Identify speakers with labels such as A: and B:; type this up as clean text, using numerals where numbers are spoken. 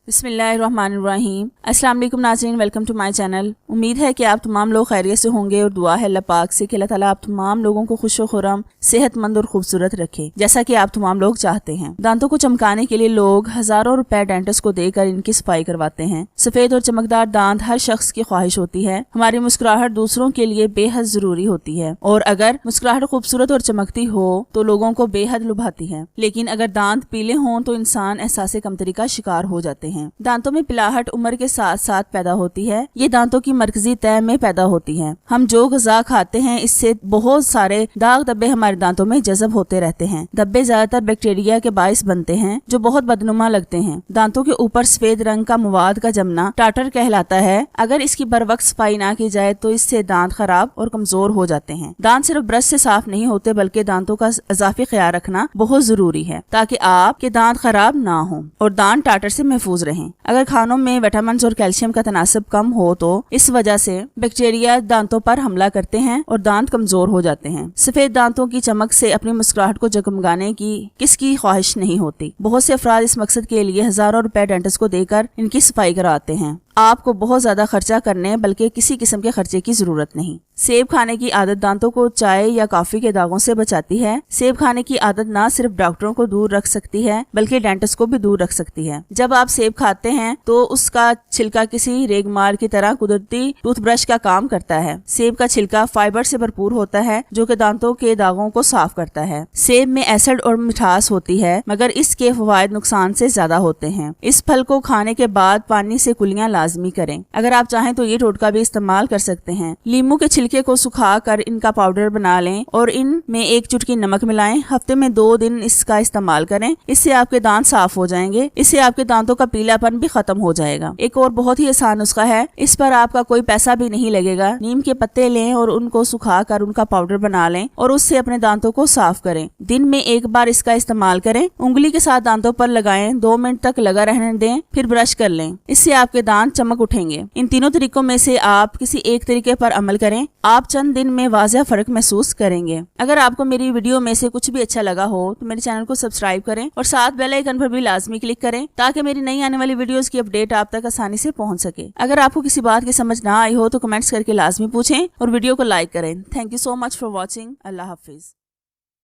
A: बिस्मिल्लाहिर्रहमानिर्रहीम। अस्सलाम वालेकुम नाज़रीन, वेलकम टू माय चैनल। उम्मीद है कि आप तमाम लोग खैरियत से होंगे और दुआ है अल्लाह पाक से कि अल्लाह ताला आप तमाम लोगों को खुश व खुर्रम, सेहतमंद और खूबसूरत रखे, जैसा कि आप तमाम लोग चाहते हैं। दांतों को चमकाने के लिए लोग हजारों रुपए डेंटिस्ट को देकर इनकी सफाई करवाते हैं। सफेद और चमकदार दांत हर शख्स की ख्वाहिश होती है। हमारी मुस्कुराहट दूसरों के लिए बेहद जरूरी होती है और अगर मुस्कुराहट खूबसूरत और चमकती हो तो लोगों को बेहद लुभाती है। लेकिन अगर दांत पीले हों तो इंसान एहसास कमतरी का शिकार हो जाते हैं। दांतों में पिलाहट उम्र के साथ साथ पैदा होती है। ये दांतों की मरकजी तह में पैदा होती है। हम जो ग़िज़ा खाते हैं इससे बहुत सारे दाग धब्बे हमारे दांतों में जज़ब होते रहते हैं। धब्बे ज्यादातर बैक्टीरिया के बाइस बनते हैं जो बहुत बदनुमा लगते हैं। दांतों के ऊपर सफेद रंग का मवाद का जमना टाटर कहलाता है। अगर इसकी बरवक्त सफाई ना की जाए तो इससे दांत खराब और कमजोर हो जाते हैं। दांत सिर्फ ब्रश से साफ नहीं होते बल्कि दांतों का इजाफी ख्याल रखना बहुत जरूरी है ताकि आपके दांत खराब ना हो और दांत टाटर से महफूज रहें। अगर खानों में विटामिन और कैल्शियम का तनासब कम हो तो इस वजह से बैक्टीरिया दांतों पर हमला करते हैं और दांत कमजोर हो जाते हैं। सफेद दांतों की चमक से अपनी मुस्कुराहट को जगमगाने की किसकी ख्वाहिश नहीं होती। बहुत से अफराद इस मकसद के लिए हजारों रुपए डेंटिस्ट को देकर इनकी सफाई कराते हैं। आपको बहुत ज्यादा खर्चा करने बल्कि किसी किस्म के खर्चे की जरूरत नहीं। सेब खाने की आदत दांतों को चाय या कॉफी के दागों से बचाती है। सेब खाने की आदत न सिर्फ डॉक्टरों को दूर रख सकती है बल्कि डेंटिस्ट को भी दूर रख सकती है। जब आप सेब खाते हैं तो उसका छिलका किसी रेगमार की तरह कुदरती टूथब्रश का काम करता है। सेब का छिलका फाइबर से भरपूर होता है जो कि दांतों के दागों को साफ करता है। सेब में एसिड और मिठास होती है मगर इसके फवायद नुकसान से ज्यादा होते हैं। इस फल को खाने के बाद पानी से कुलियां लाजमी करें। अगर आप चाहें तो ये टोटका भी इस्तेमाल कर सकते हैं। लीमू के छिलके को सुखा कर इनका पाउडर बना लें और इनमें एक चुटकी नमक मिलाएं। हफ्ते में 2 दिन इसका इस्तेमाल करें। इससे आपके दांत साफ हो जाएंगे। इससे आपके दांतों का पीलापन भी खत्म हो जाएगा। एक और बहुत ही आसान नुस्खा है, इस पर आपका कोई पैसा भी नहीं लगेगा। नीम के पत्ते लें और उनको सुखा कर उनका पाउडर बना लें और उससे अपने दांतों को साफ करें। दिन में एक बार इसका इस्तेमाल करें। उंगली के साथ दांतों पर लगाएं, 2 मिनट तक लगा रहने दें, फिर ब्रश कर लें। इससे आपके दांत चमक उठेंगे। इन तीनों तरीकों में से आप किसी एक तरीके पर अमल करें, आप चंद दिन में वाज़ह फर्क महसूस करेंगे। अगर आपको मेरी वीडियो में से कुछ भी अच्छा लगा हो तो मेरे चैनल को सब्सक्राइब करें और साथ बेल आइकन पर भी लाजमी क्लिक करें ताकि मेरी नई आने वाली वीडियोस की अपडेट आप तक आसानी से पहुंच सके। अगर आपको किसी बात की समझ ना आई हो तो कमेंट्स करके लाजमी पूछें और वीडियो को लाइक करें। Thank you so much for watching. Allah Hafiz.